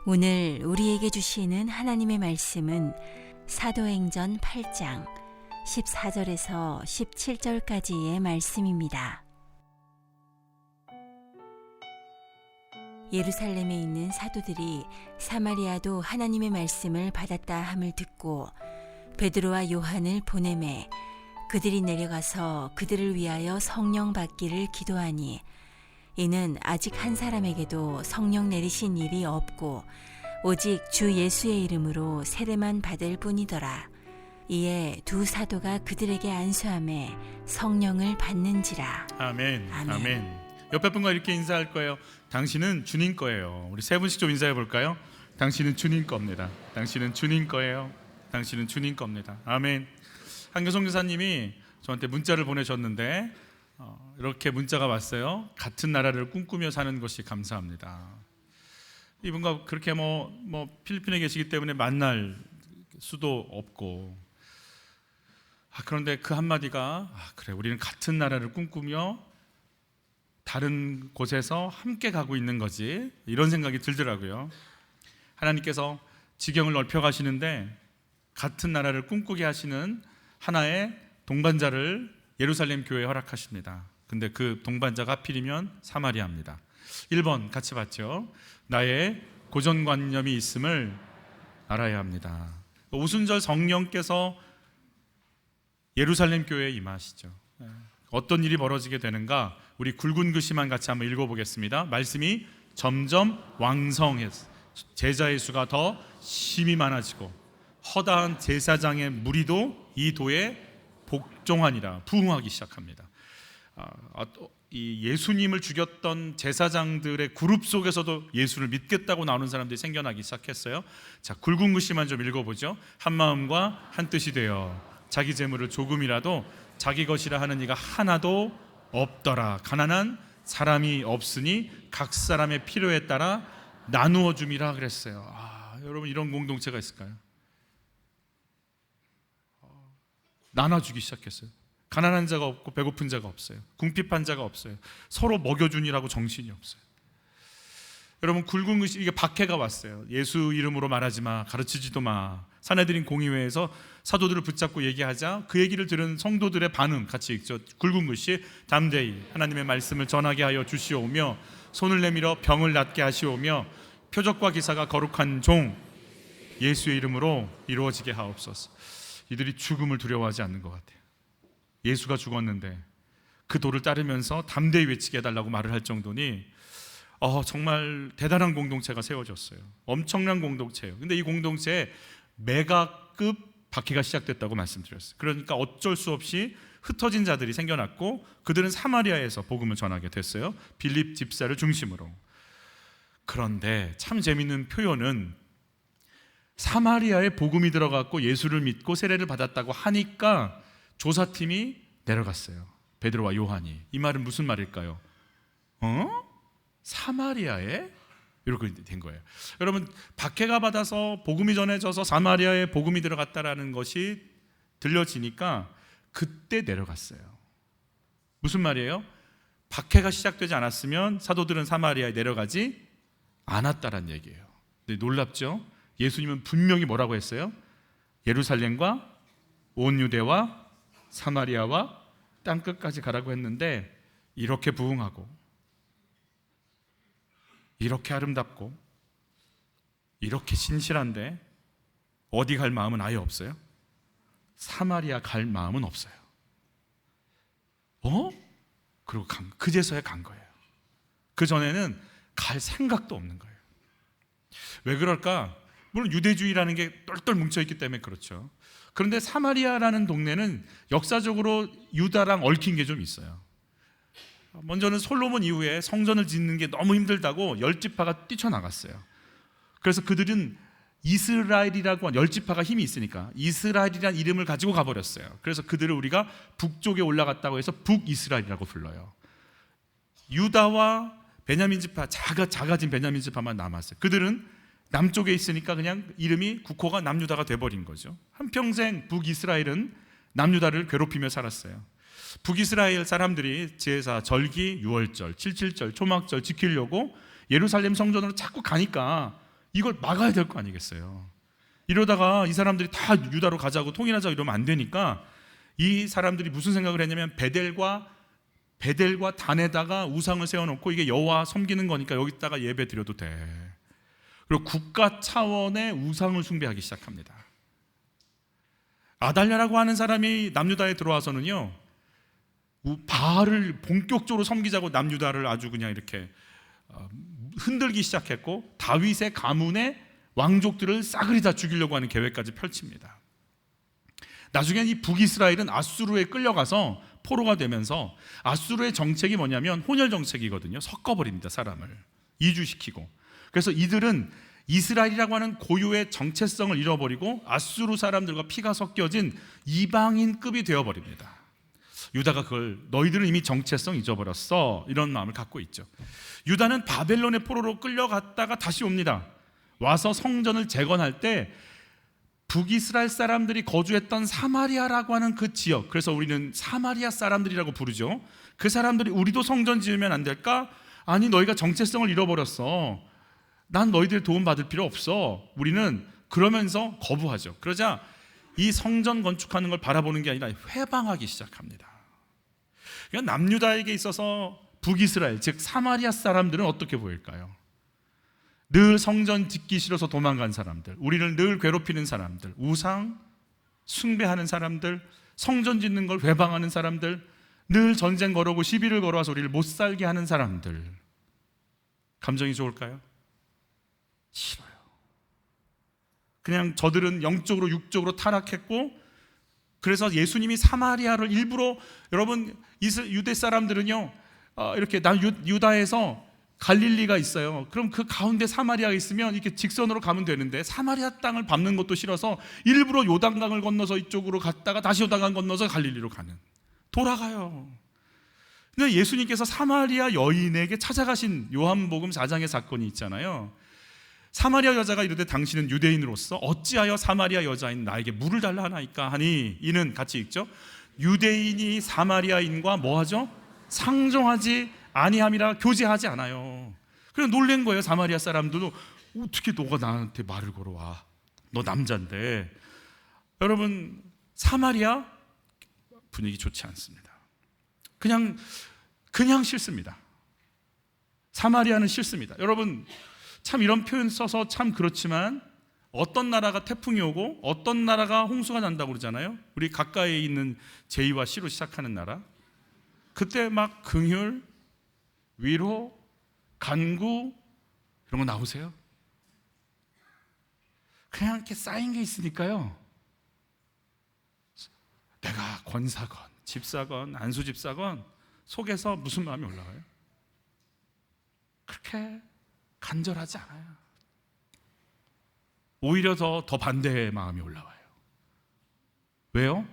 오늘 우리에게 주시는 하나님의 말씀은 사도행전 8장 14절에서 17절까지의 말씀입니다. 예루살렘에 있는 사도들이 사마리아도 하나님의 말씀을 받았다 함을 듣고 베드로와 요한을 보내매 그들이 내려가서 그들을 위하여 성령 받기를 기도하니 이는 아직 한 사람에게도 성령 내리신 일이 없고 오직 주 예수의 이름으로 세례만 받을 뿐이더라. 이에 두 사도가 그들에게 안수하매 성령을 받는지라. 아멘. 아멘. 아멘. 옆에 분과 이렇게 인사할 거예요. 당신은 주님 거예요. 우리 세 분씩 좀 인사해 볼까요? 당신은 주님 겁니다. 당신은 주님 거예요. 당신은 주님 겁니다. 아멘. 한교성 교사님이 저한테 문자를 보내셨는데 이렇게 문자가 왔어요. 같은 나라를 꿈꾸며 사는 것이 감사합니다. 이분과 그렇게 필리핀에 계시기 때문에 만날 수도 없고 그런데 그 한마디가 그래 우리는 같은 나라를 꿈꾸며 다른 곳에서 함께 가고 있는 거지 이런 생각이 들더라고요. 하나님께서 지경을 넓혀 가시는데 같은 나라를 꿈꾸게 하시는 하나의 동반자를 예루살렘 교회에 허락하십니다. 근데 그 동반자가 하필이면 사마리아입니다. 1번 같이 봤죠. 나의 고정관념이 있음을 알아야 합니다. 오순절 성령께서 예루살렘 교회에 임하시죠. 어떤 일이 벌어지게 되는가? 우리 굵은 글씨만 같이 한번 읽어보겠습니다. 말씀이 점점 왕성해서 제자의 수가 더 심히 많아지고 허다한 제사장의 무리도 이 도에 복종하니라 부흥하기 시작합니다. 이 예수님을 죽였던 제사장들의 그룹 속에서도 예수를 믿겠다고 나오는 사람들이 생겨나기 시작했어요. 자, 굵은 글씨만 좀 읽어보죠. 한 마음과 한 뜻이 되어 자기 재물을 조금이라도 자기 것이라 하는 이가 하나도 없더라. 가난한 사람이 없으니 각 사람의 필요에 따라 나누어 줌이라 그랬어요. 여러분 이런 공동체가 있을까요? 나눠주기 시작했어요. 가난한 자가 없고 배고픈 자가 없어요. 궁핍한 자가 없어요. 서로 먹여주니라고 정신이 없어요. 여러분 굵은 글씨 이게 박해가 왔어요. 예수 이름으로 말하지 마, 가르치지도 마. 사내들인 공의회에서 사도들을 붙잡고 얘기하자 그 얘기를 들은 성도들의 반응 같이 읽죠. 굵은 글씨 담대히 하나님의 말씀을 전하게 하여 주시오며 손을 내밀어 병을 낫게 하시오며 표적과 기사가 거룩한 종 예수의 이름으로 이루어지게 하옵소서. 이들이 죽음을 두려워하지 않는 것 같아요. 예수가 죽었는데 그 도를 따르면서 담대히 외치게 해달라고 말을 할 정도니 정말 대단한 공동체가 세워졌어요. 엄청난 공동체예요. 근데 이 공동체에 메가급 박해가 시작됐다고 말씀드렸어요. 그러니까 어쩔 수 없이 흩어진 자들이 생겨났고 그들은 사마리아에서 복음을 전하게 됐어요. 빌립 집사를 중심으로. 그런데 참 재밌는 표현은 사마리아에 복음이 들어갔고 예수를 믿고 세례를 받았다고 하니까 조사팀이 내려갔어요. 베드로와 요한이. 이 말은 무슨 말일까요? 사마리아에? 이렇게 된 거예요. 여러분 박해가 받아서 복음이 전해져서 사마리아에 복음이 들어갔다라는 것이 들려지니까 그때 내려갔어요. 무슨 말이에요? 박해가 시작되지 않았으면 사도들은 사마리아에 내려가지 않았다라는 얘기예요. 근데 놀랍죠? 예수님은 분명히 뭐라고 했어요? 예루살렘과 온 유대와 사마리아와 땅끝까지 가라고 했는데 이렇게 부흥하고 이렇게 아름답고 이렇게 신실한데 어디 갈 마음은 아예 없어요? 사마리아 갈 마음은 없어요. 그리고 그제서야 간 거예요. 그 전에는 갈 생각도 없는 거예요. 왜 그럴까? 물론 유대주의라는 게 똘똘 뭉쳐있기 때문에 그렇죠. 그런데 사마리아라는 동네는 역사적으로 유다랑 얽힌 게 좀 있어요. 먼저는 솔로몬 이후에 성전을 짓는 게 너무 힘들다고 열지파가 뛰쳐나갔어요. 그래서 그들은 이스라엘이라고 열지파가 힘이 있으니까 이스라엘이라는 이름을 가지고 가버렸어요. 그래서 그들을 우리가 북쪽에 올라갔다고 해서 북이스라엘이라고 불러요. 유다와 베냐민 지파 작아진 베냐민 지파만 남았어요. 그들은 남쪽에 있으니까 그냥 이름이 국호가 남유다가 돼버린 거죠. 한평생 북이스라엘은 남유다를 괴롭히며 살았어요. 북이스라엘 사람들이 제사, 절기, 유월절, 칠칠절, 초막절 지키려고 예루살렘 성전으로 자꾸 가니까 이걸 막아야 될 거 아니겠어요. 이러다가 이 사람들이 다 유다로 가자고 통일하자고 이러면 안 되니까 이 사람들이 무슨 생각을 했냐면 베델과 단에다가 우상을 세워놓고 이게 여호와 섬기는 거니까 여기다가 예배 드려도 돼. 그리고 국가 차원의 우상을 숭배하기 시작합니다. 아달랴라고 하는 사람이 남유다에 들어와서는요, 바알을 본격적으로 섬기자고 남유다를 아주 그냥 이렇게 흔들기 시작했고, 다윗의 가문의 왕족들을 싸그리 다 죽이려고 하는 계획까지 펼칩니다. 나중엔 이 북이스라엘은 아수르에 끌려가서 포로가 되면서, 아수르의 정책이 뭐냐면 혼혈 정책이거든요. 섞어버립니다. 사람을 이주시키고. 그래서 이들은 이스라엘이라고 하는 고유의 정체성을 잃어버리고 아수르 사람들과 피가 섞여진 이방인급이 되어버립니다. 유다가 그걸 너희들은 이미 정체성 잊어버렸어, 이런 마음을 갖고 있죠. 유다는 바벨론의 포로로 끌려갔다가 다시 옵니다. 와서 성전을 재건할 때 북이스라엘 사람들이 거주했던 사마리아라고 하는 그 지역, 그래서 우리는 사마리아 사람들이라고 부르죠. 그 사람들이 우리도 성전 지으면 안 될까? 아니, 너희가 정체성을 잃어버렸어. 난 너희들 도움 받을 필요 없어. 우리는 그러면서 거부하죠. 그러자 이 성전 건축하는 걸 바라보는 게 아니라 회방하기 시작합니다. 그러니까 남유다에게 있어서 북이스라엘, 즉 사마리아 사람들은 어떻게 보일까요? 늘 성전 짓기 싫어서 도망간 사람들, 우리를 늘 괴롭히는 사람들, 우상 숭배하는 사람들, 성전 짓는 걸 회방하는 사람들, 늘 전쟁 걸어오고 시비를 걸어와서 우리를 못 살게 하는 사람들, 감정이 좋을까요? 싫어요. 그냥 저들은 영적으로 육적으로 타락했고, 그래서 예수님이 사마리아를 일부러, 여러분 유대 사람들은요, 이렇게 유다에서 갈릴리가 있어요. 그럼 그 가운데 사마리아가 있으면 이렇게 직선으로 가면 되는데 사마리아 땅을 밟는 것도 싫어서 일부러 요단강을 건너서 이쪽으로 갔다가 다시 요단강 건너서 갈릴리로 가는, 돌아가요. 근데 예수님께서 사마리아 여인에게 찾아가신 요한복음 4장의 사건이 있잖아요. 사마리아 여자가 이르되 당신은 유대인으로서 어찌하여 사마리아 여자인 나에게 물을 달라 하나이까 하니, 이는 같이 읽죠. 유대인이 사마리아인과 뭐하죠? 상종하지 아니함이라, 교제하지 않아요. 그래서 놀란 거예요. 사마리아 사람들도 어떻게 너가 나한테 말을 걸어와, 너 남자인데. 여러분, 사마리아 분위기 좋지 않습니다. 그냥 싫습니다. 사마리아는 싫습니다. 여러분, 참 이런 표현 써서 참 그렇지만, 어떤 나라가 태풍이 오고 어떤 나라가 홍수가 난다고 그러잖아요. 우리 가까이에 있는 J와 C로 시작하는 나라, 그때 막 긍휼, 위로, 간구 이런 거 나오세요? 그냥 이렇게 쌓인 게 있으니까요. 내가 권사건, 집사건, 안수집사건 속에서 무슨 마음이 올라와요? 그렇게 간절하지 않아요. 오히려 더 반대의 마음이 올라와요. 왜요?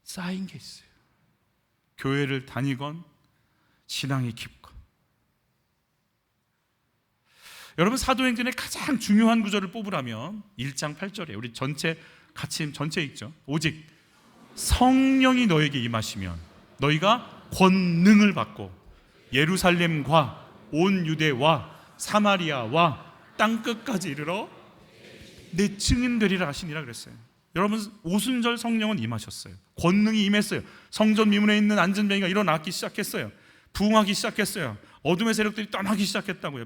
쌓인 게 있어요. 교회를 다니건 신앙이 깊건. 여러분, 사도행전의 가장 중요한 구절을 뽑으라면 1장 8절이에요. 우리 전체 같이 전체 읽죠. 오직 성령이 너에게 임하시면 너희가 권능을 받고 예루살렘과 온 유대와 사마리아와 땅끝까지 이르러 내 증인 되리라 하시니라 그랬어요. 여러분, 오순절 성령은 임하셨어요. 권능이 임했어요. 성전 미문에 있는 안전뱅이가 일어나기 시작했어요. 부흥하기 시작했어요. 어둠의 세력들이 떠나기 시작했다고요.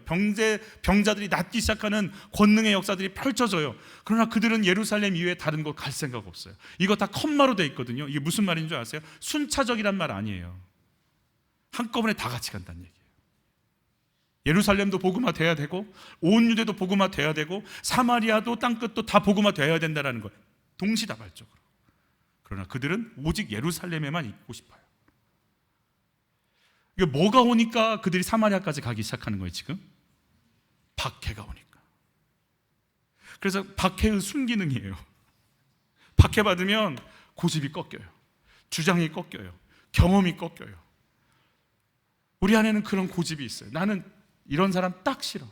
병자들이 낫기 시작하는 권능의 역사들이 펼쳐져요. 그러나 그들은 예루살렘 이외에 다른 곳 갈 생각 없어요. 이거 다 컴마로 돼 있거든요. 이게 무슨 말인 줄 아세요? 순차적이란 말 아니에요. 한꺼번에 다 같이 간다는 얘기예요. 예루살렘도 복음화 돼야 되고 온 유대도 복음화 돼야 되고 사마리아도 땅끝도 다 복음화 돼야 된다는 거예요. 동시다발적으로. 그러나 그들은 오직 예루살렘에만 있고 싶어요. 이게 뭐가 오니까 그들이 사마리아까지 가기 시작하는 거예요, 지금? 박해가 오니까. 그래서 박해의 순기능이에요. 박해받으면 고집이 꺾여요. 주장이 꺾여요. 경험이 꺾여요. 우리 안에는 그런 고집이 있어요. 나는 이런 사람 딱 싫어.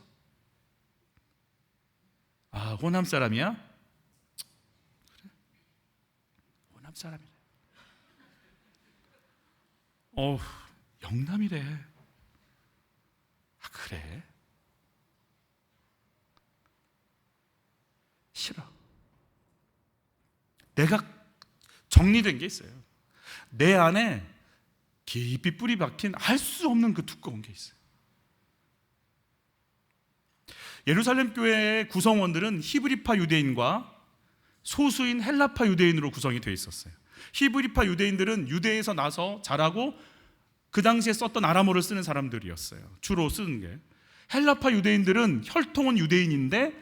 아, 호남 사람이야? 그래. 호남 사람이래. 영남이래. 아, 그래? 내가 정리된 게 있어요. 내 안에 깊이 뿌리 박힌 알 수 없는 그 두꺼운 게 있어요. 예루살렘 교회의 구성원들은 히브리파 유대인과 소수인 헬라파 유대인으로 구성이 되어 있었어요. 히브리파 유대인들은 유대에서 나서 자라고 그 당시에 썼던 아람어를 쓰는 사람들이었어요. 주로 쓰는 게. 헬라파 유대인들은 혈통은 유대인인데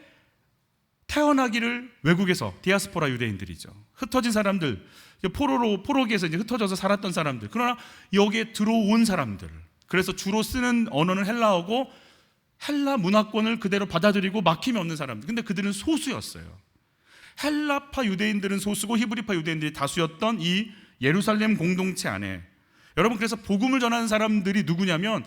태어나기를 외국에서 디아스포라 유대인들이죠. 흩어진 사람들, 포로기에서 이제 흩어져서 살았던 사람들. 그러나 여기에 들어온 사람들. 그래서 주로 쓰는 언어는 헬라어고 헬라 문화권을 그대로 받아들이고 막힘이 없는 사람들. 근데 그들은 소수였어요. 헬라파 유대인들은 소수고 히브리파 유대인들이 다수였던 이 예루살렘 공동체 안에, 여러분, 그래서 복음을 전하는 사람들이 누구냐면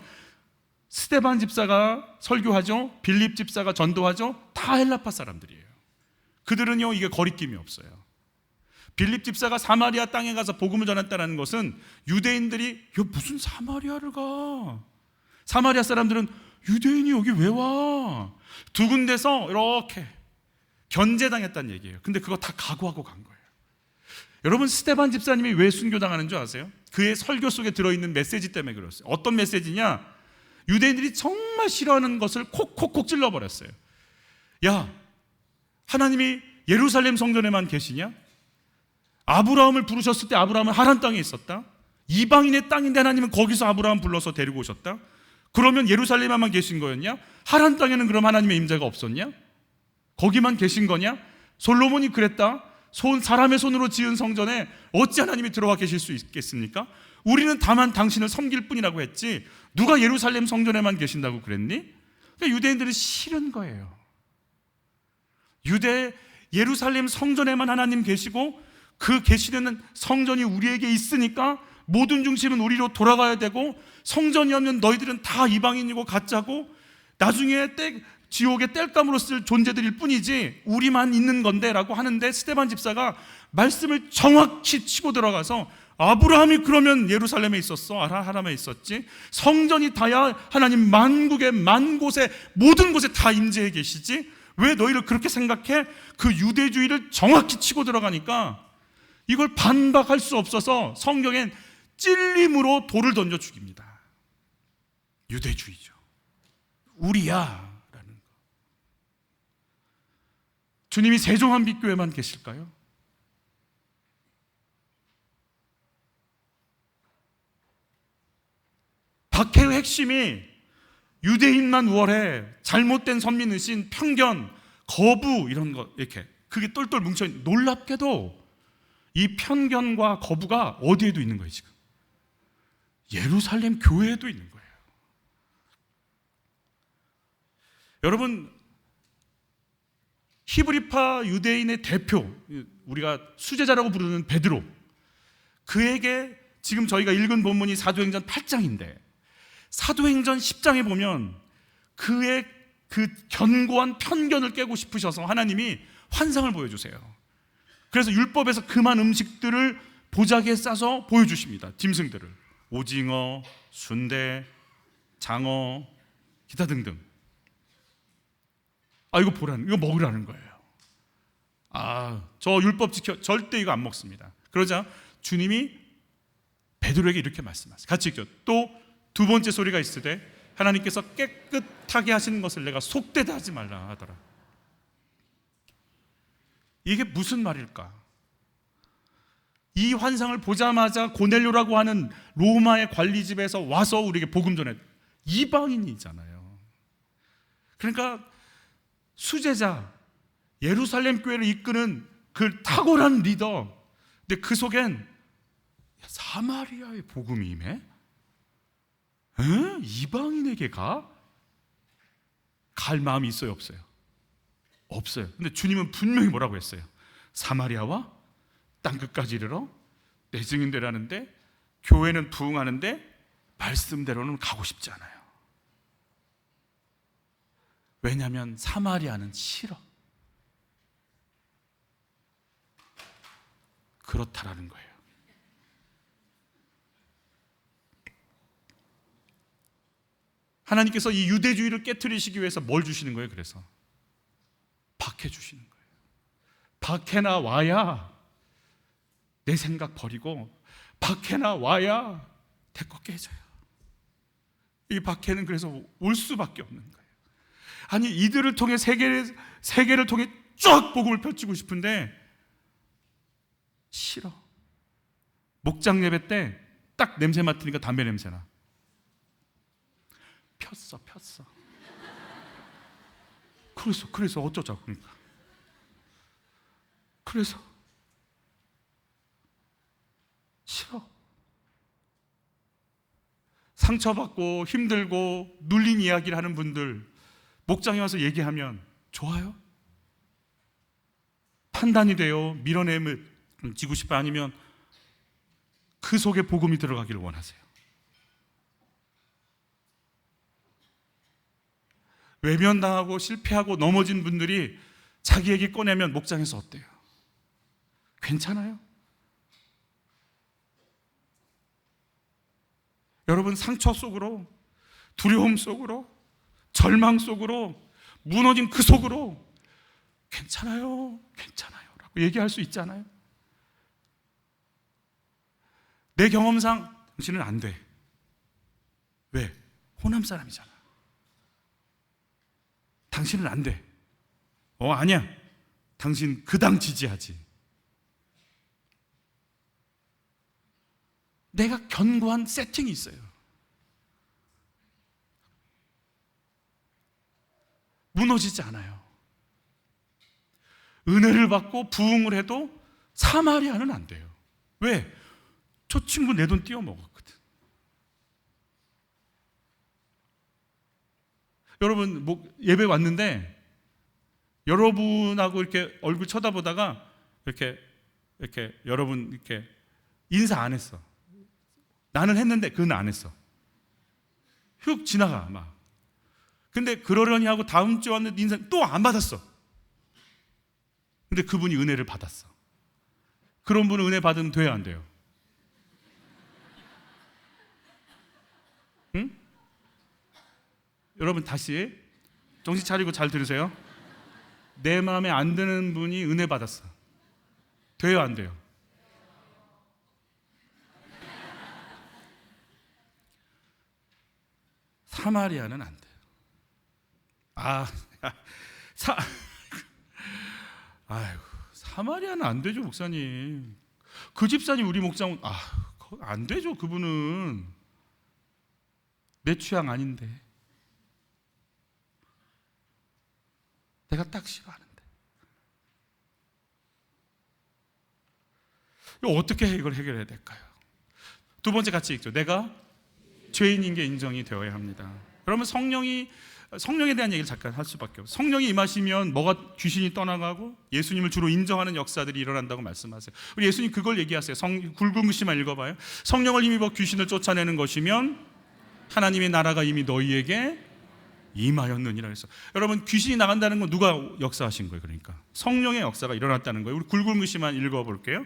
스데반 집사가 설교하죠. 빌립 집사가 전도하죠. 다 헬라파 사람들이에요. 그들은요, 이게 거리낌이 없어요. 빌립 집사가 사마리아 땅에 가서 복음을 전했다는 것은 유대인들이 무슨 사마리아를 가? 사마리아 사람들은 유대인이 여기 왜 와? 두 군데서 이렇게 견제당했다는 얘기예요. 근데 그거 다 각오하고 간 거예요. 여러분, 스데반 집사님이 왜 순교당하는 줄 아세요? 그의 설교 속에 들어있는 메시지 때문에 그랬어요. 어떤 메시지냐? 유대인들이 정말 싫어하는 것을 콕콕콕 찔러버렸어요. 야, 하나님이 예루살렘 성전에만 계시냐? 아브라함을 부르셨을 때 아브라함은 하란 땅에 있었다. 이방인의 땅인데 하나님은 거기서 아브라함 불러서 데리고 오셨다. 그러면 예루살렘에만 계신 거였냐? 하란 땅에는 그럼 하나님의 임재가 없었냐? 거기만 계신 거냐? 솔로몬이 그랬다. 사람의 손으로 지은 성전에 어찌 하나님이 들어와 계실 수 있겠습니까? 우리는 다만 당신을 섬길 뿐이라고 했지 누가 예루살렘 성전에만 계신다고 그랬니? 그러니까 유대인들은 싫은 거예요. 예루살렘 성전에만 하나님 계시고 그 계시는 성전이 우리에게 있으니까 모든 중심은 우리로 돌아가야 되고, 성전이 없는 너희들은 다 이방인이고 가짜고 나중에 지옥의 땔감으로 쓸 존재들일 뿐이지 우리만 있는 건데 라고 하는데, 스데반 집사가 말씀을 정확히 치고 들어가서 아브라함이 그러면 예루살렘에 있었어? 하람에 있었지? 성전이 다야 하나님 만국의 만곳에 모든 곳에 다 임재해 계시지? 왜 너희를 그렇게 생각해? 그 유대주의를 정확히 치고 들어가니까 이걸 반박할 수 없어서 성경엔 찔림으로 돌을 던져 죽입니다. 유대주의죠. 우리야 라는 거. 주님이 세종한빛교회만 계실까요? 박해의 핵심이 유대인만 우월해, 잘못된 선민의식, 편견, 거부 이런 거, 이렇게 그게 똘똘 뭉쳐있는, 놀랍게도 이 편견과 거부가 어디에도 있는 거예요. 지금 예루살렘 교회에도 있는 거예요. 여러분, 히브리파 유대인의 대표, 우리가 수제자라고 부르는 베드로, 그에게 지금 저희가 읽은 본문이 사도행전 8장인데 사도행전 10장에 보면 그의 그 견고한 편견을 깨고 싶으셔서 하나님이 환상을 보여주세요. 그래서 율법에서 금한 음식들을 보자기에 싸서 보여주십니다. 짐승들을, 오징어, 순대, 장어, 기타 등등. 이거 이거 먹으라는 거예요. 저 율법 지켜, 절대 이거 안 먹습니다. 그러자 주님이 베드로에게 이렇게 말씀하세요. 같이 읽죠. 또 두 번째 소리가 있으되 하나님께서 깨끗하게 하시는 것을 내가 속되다 하지 말라 하더라. 이게 무슨 말일까? 이 환상을 보자마자 고넬료라고 하는 로마의 관리집에서 와서 우리에게 복음 전해, 이방인이잖아요. 그러니까 수제자, 예루살렘 교회를 이끄는 그 탁월한 리더, 근데 그 속엔 사마리아의 복음이 임해? 이방인에게 갈 마음이 있어요, 없어요? 없어요. 근데 주님은 분명히 뭐라고 했어요? 사마리아와 땅끝까지 이르러 내 증인 되라는데, 교회는 부응하는데 말씀대로는 가고 싶지 않아요. 왜냐하면 사마리아는 싫어. 그렇다라는 거예요. 하나님께서 이 유대주의를 깨트리시기 위해서 뭘 주시는 거예요? 그래서 박해 주시는 거예요. 박해나 와야 내 생각 버리고 박해나 와야 대거 깨져요. 이 박해는 그래서 올 수밖에 없는 거예요. 아니, 이들을 통해 세계를 통해 쫙 복음을 펼치고 싶은데 싫어. 목장 예배 때 딱 냄새 맡으니까 담배 냄새나. 폈어. 그래서 어쩌자고. 그러니까. 그래서 싫어. 상처받고 힘들고 눌린 이야기를 하는 분들 목장에 와서 얘기하면 좋아요? 판단이 돼요? 밀어내지고 싶어? 아니면 그 속에 복음이 들어가기를 원하세요? 외면당하고 실패하고 넘어진 분들이 자기 얘기 꺼내면 목장에서 어때요? 괜찮아요? 여러분, 상처 속으로, 두려움 속으로, 절망 속으로, 무너진 그 속으로 괜찮아요 라고 얘기할 수 있잖아요. 내 경험상 당신은 안 돼. 왜? 호남 사람이잖아. 당신은 안 돼. 아니야. 당신 그 당 지지하지. 내가 견고한 세팅이 있어요. 무너지지 않아요. 은혜를 받고 부흥을 해도 사마리아는 안 돼요. 왜? 저 친구 내 돈 띄어먹었거든. 여러분, 예배 왔는데 여러분하고 이렇게 얼굴 쳐다보다가 이렇게 여러분 이렇게 인사 안 했어. 나는 했는데 그는 안 했어. 휙 지나가 막. 근데 그러려니 하고 다음 주에 왔는데 인사 또 안 받았어. 근데 그분이 은혜를 받았어. 그런 분은 은혜 받으면 돼요, 안 돼요? 응? 여러분, 다시 정신 차리고 잘 들으세요. 내 마음에 안 드는 분이 은혜 받았어. 돼요, 안 돼요? 사마리아는 안 돼요. 아이고, 사마리아는 안 되죠, 목사님. 그 집사님 우리 목장 안 되죠. 그분은 내 취향 아닌데. 내가 딱 싫어하는데. 이거 어떻게 이걸 해결해야 될까요? 두 번째 같이 읽죠. 내가 죄인인 게 인정이 되어야 합니다. 그러면 성령에 대한 얘기를 잠깐 할 수밖에 없어요. 성령이 임하시면 뭐가 귀신이 떠나가고 예수님을 주로 인정하는 역사들이 일어난다고 말씀하세요. 우리 예수님 그걸 얘기하세요. 굵은 글씨만 읽어봐요. 성령을 힘입어 귀신을 쫓아내는 것이면 하나님의 나라가 이미 너희에게 임하였느니라 했어. 여러분, 귀신이 나간다는 건 누가 역사하신 거예요? 그러니까 성령의 역사가 일어났다는 거예요. 우리 굵은 글씨만 읽어볼게요.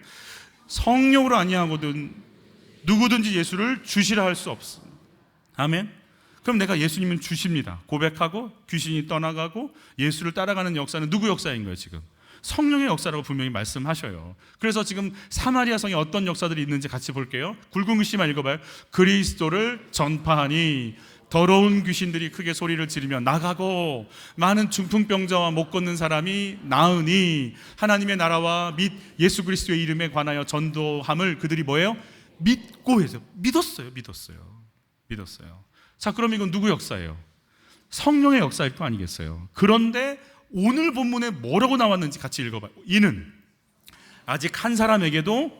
성령으로 아니하거든 누구든지 예수를 주시라 할 수 없어. 아멘. 그럼 내가 예수님은 주십니다 고백하고 귀신이 떠나가고 예수를 따라가는 역사는 누구 역사인 거예요? 지금 성령의 역사라고 분명히 말씀하셔요. 그래서 지금 사마리아 성에 어떤 역사들이 있는지 같이 볼게요. 굵은 글씨만 읽어봐요. 그리스도를 전파하니 더러운 귀신들이 크게 소리를 지르며 나가고 많은 중풍병자와 못 걷는 사람이 나으니 하나님의 나라와 및 예수 그리스도의 이름에 관하여 전도함을 그들이 뭐예요? 믿고 해서 믿었어요. 자, 그럼 이건 누구 역사예요? 성령의 역사일 거 아니겠어요? 그런데 오늘 본문에 뭐라고 나왔는지 같이 읽어봐요. 이는 아직 한 사람에게도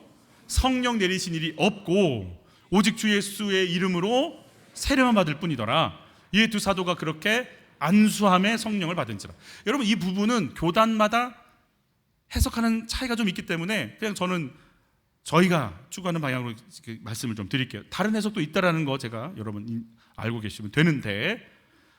성령 내리신 일이 없고 오직 주 예수의 이름으로 세례만 받을 뿐이더라. 이 두 사도가 그렇게 안수함에 성령을 받은지라. 여러분, 이 부분은 교단마다 해석하는 차이가 좀 있기 때문에 그냥 저희가 추구하는 방향으로 말씀을 좀 드릴게요. 다른 해석도 있다라는 거 제가 여러분 알고 계시면 되는데,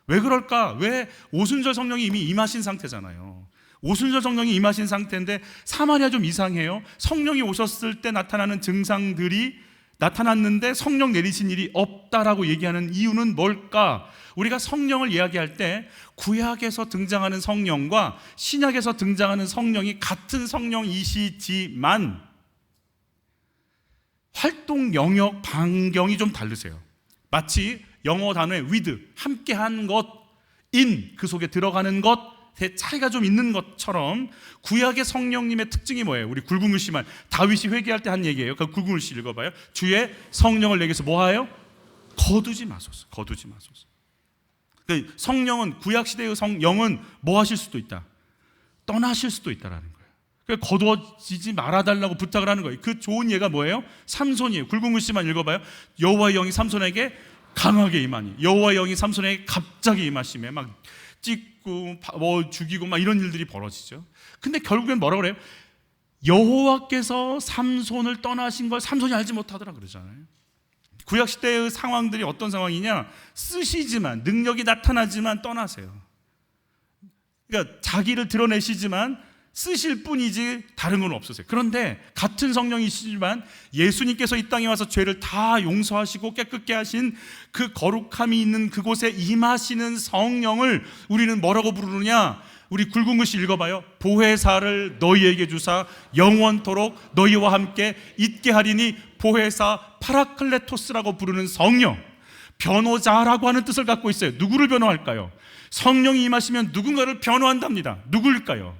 왜 그럴까? 왜 오순절 성령이 이미 임하신 상태잖아요. 오순절 성령이 임하신 상태인데 사마리아 좀 이상해요. 성령이 오셨을 때 나타나는 증상들이 나타났는데 성령 내리신 일이 없다라고 얘기하는 이유는 뭘까? 우리가 성령을 이야기할 때 구약에서 등장하는 성령과 신약에서 등장하는 성령이 같은 성령이시지만 활동 영역 반경이 좀 다르세요. 마치 영어 단어의 with, 함께한 것, in, 그 속에 들어가는 것의 차이가 좀 있는 것처럼 구약의 성령님의 특징이 뭐예요? 우리 굵은글씨만 다윗이 회개할 때 한 얘기예요. 그 굵은글씨 읽어봐요. 주의 성령을 내게서 뭐하여? 거두지 마소서. 거두지 마소서. 그러니까 성령은, 구약시대의 성령은 뭐 하실 수도 있다? 떠나실 수도 있다라는 거예요. 그러니까 거두어지지 말아달라고 부탁을 하는 거예요. 그 좋은 예가 뭐예요? 삼손이에요. 굵은 글씨만 읽어봐요. 여호와의 영이 삼손에게 강하게 임하니, 여호와의 영이 삼손에게 갑자기 임하심에 막 찢고 뭐 죽이고 막 이런 일들이 벌어지죠. 근데 결국엔 뭐라고 그래요? 여호와께서 삼손을 떠나신 걸 삼손이 알지 못하더라 그러잖아요. 구약시대의 상황들이 어떤 상황이냐? 쓰시지만, 능력이 나타나지만 떠나세요. 그러니까 자기를 드러내시지만 쓰실 뿐이지 다른 건 없으세요. 그런데 같은 성령이시지만 예수님께서 이 땅에 와서 죄를 다 용서하시고 깨끗게 하신 그 거룩함이 있는 그곳에 임하시는 성령을 우리는 뭐라고 부르느냐? 우리 굵은 글씨 읽어봐요. 보혜사를 너희에게 주사 영원토록 너희와 함께 있게 하리니, 보혜사 파라클레토스라고 부르는 성령, 변호자라고 하는 뜻을 갖고 있어요. 누구를 변호할까요? 성령이 임하시면 누군가를 변호한답니다. 누구일까요?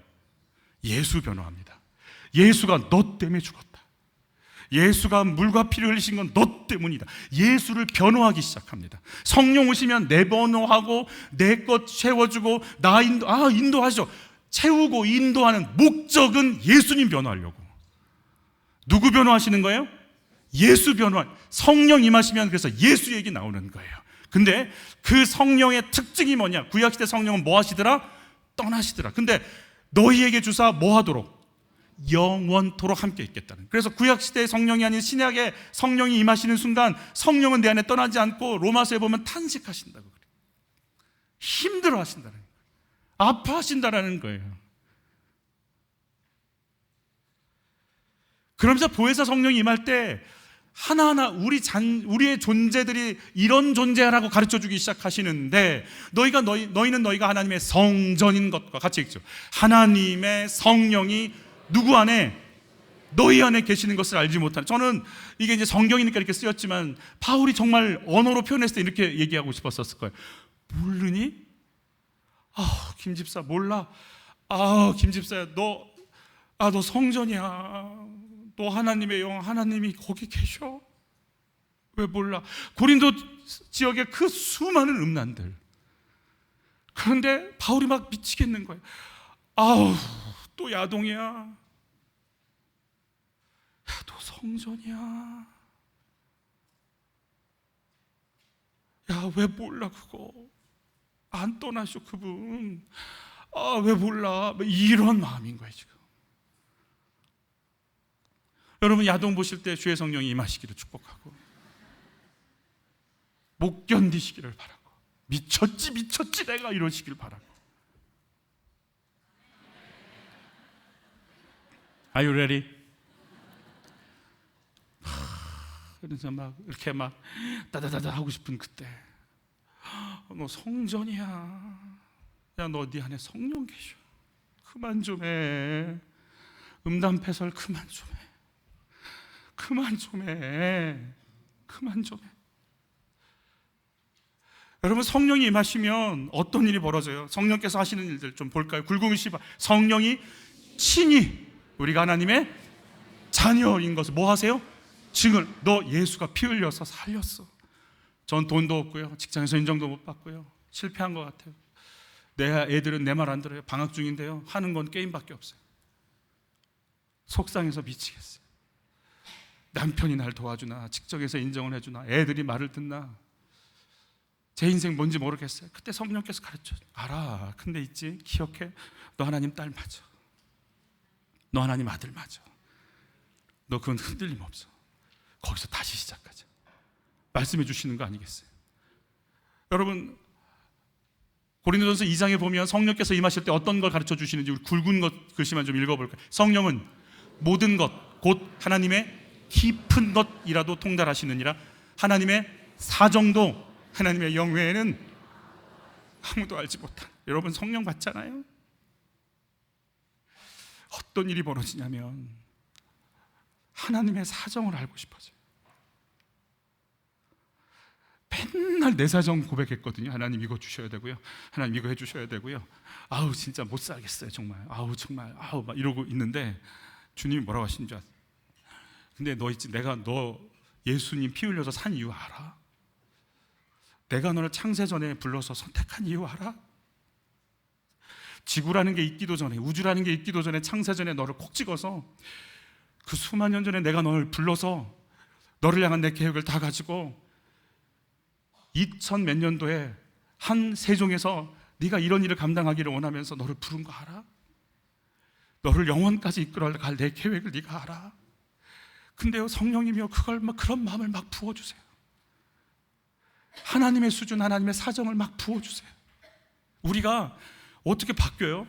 예수 변호합니다. 예수가 너 때문에 죽었다. 예수가 물과 피를 흘리신 건 너 때문이다. 예수를 변호하기 시작합니다. 성령 오시면 내 변호하고 내 것 채워주고 나 인도하죠. 채우고 인도하는 목적은 예수님 변호하려고. 누구 변호하시는 거예요? 예수 변호. 성령 임하시면 그래서 예수 얘기 나오는 거예요. 근데 그 성령의 특징이 뭐냐? 구약시대 성령은 뭐 하시더라? 떠나시더라. 근데 너희에게 주사 뭐 하도록? 영원토록 함께 있겠다는. 그래서 구약시대의 성령이 아닌 신약의 성령이 임하시는 순간 성령은 내 안에 떠나지 않고 로마서에 보면 탄식하신다고 그래요. 힘들어 하신다는 거예요. 아파하신다는 거예요. 그러면서 보혜사 성령이 임할 때 하나하나 우리의 존재들이 이런 존재라고 가르쳐주기 시작하시는데, 너희는 너희가 하나님의 성전인 것과 같이 읽죠. 하나님의 성령이 누구 안에? 너희 안에 계시는 것을 알지 못하는. 저는 이게 이제 성경이니까 이렇게 쓰였지만 바울이 정말 언어로 표현했을 때 이렇게 얘기하고 싶었을 거예요. 모르니? 김 집사 몰라. 김 집사야, 너 성전이야. 너 하나님의 영, 하나님이 거기 계셔. 왜 몰라? 고린도 지역의 그 수많은 음란들. 그런데 바울이 막 미치겠는 거예요. 또 야동이야. 너 성전이야. 왜 몰라 그거. 안 떠나셔 그분. 왜 몰라. 이런 마음인 거예요 지금. 여러분, 야동 보실 때 주의 성령이 임하시기를 축복하고, 못 견디시기를 바라고, 미쳤지 내가 이러시길 바라고. Are you ready? 그래서 막 이렇게 막 따다다다 하고 싶은 그때, 너 성전이야. 야, 너 네 안에 성령 계셔. 그만 좀 해. 음담 패설 그만 좀 해. 그만 좀 해. 여러분, 성령이 임하시면 어떤 일이 벌어져요? 성령께서 하시는 일들 좀 볼까요? 굵은글씨 성령이 친히 우리가 하나님의 자녀인 것을 뭐 하세요? 증을. 너 예수가 피 흘려서 살렸어. 전 돈도 없고요, 직장에서 인정도 못 받고요, 실패한 것 같아요. 내 애들은 내 말 안 들어요. 방학 중인데요, 하는 건 게임밖에 없어요. 속상해서 미치겠어요. 남편이 날 도와주나, 직장에서 인정을 해주나, 애들이 말을 듣나, 제 인생 뭔지 모르겠어요. 그때 성령께서 가르쳐. 알아. 근데 있지, 기억해. 너 하나님 딸 맞아. 너 하나님 아들 맞아. 너 그건 흔들림 없어. 거기서 다시 시작하자. 말씀해 주시는 거 아니겠어요? 여러분, 고린도전서 2장에 보면 성령께서 임하실 때 어떤 걸 가르쳐 주시는지 우리 굵은 것 글씨만 좀 읽어볼까요? 성령은 모든 것, 곧 하나님의 깊은 것이라도 통달하시느니라. 하나님의 사정도 하나님의 영 외에는 아무도 알지 못한. 여러분, 성령 받잖아요. 어떤 일이 벌어지냐면 하나님의 사정을 알고 싶어져요. 맨날 내 사정 고백했거든요. 하나님 이거 주셔야 되고요, 하나님 이거 해주셔야 되고요. 아우 진짜 못 살겠어요 정말. 아우 정말 아우 막 이러고 있는데 주님이 뭐라고 하시는 줄 아세요? 근데 너 있지, 내가 너 예수님 피 흘려서 산 이유 알아? 내가 너를 창세전에 불러서 선택한 이유 알아? 지구라는 게 있기도 전에, 우주라는 게 있기도 전에, 창세전에 너를 콕 찍어서 그 수만 년 전에 내가 너를 불러서 너를 향한 내 계획을 다 가지고 2000 몇 년도에 한 세종에서 네가 이런 일을 감당하기를 원하면서 너를 부른 거 알아? 너를 영원까지 이끌어갈 내 계획을 네가 알아? 근데요, 성령님이요, 그걸 막 그런 마음을 막 부어주세요. 하나님의 수준, 하나님의 사정을 막 부어주세요. 우리가 어떻게 바뀌어요?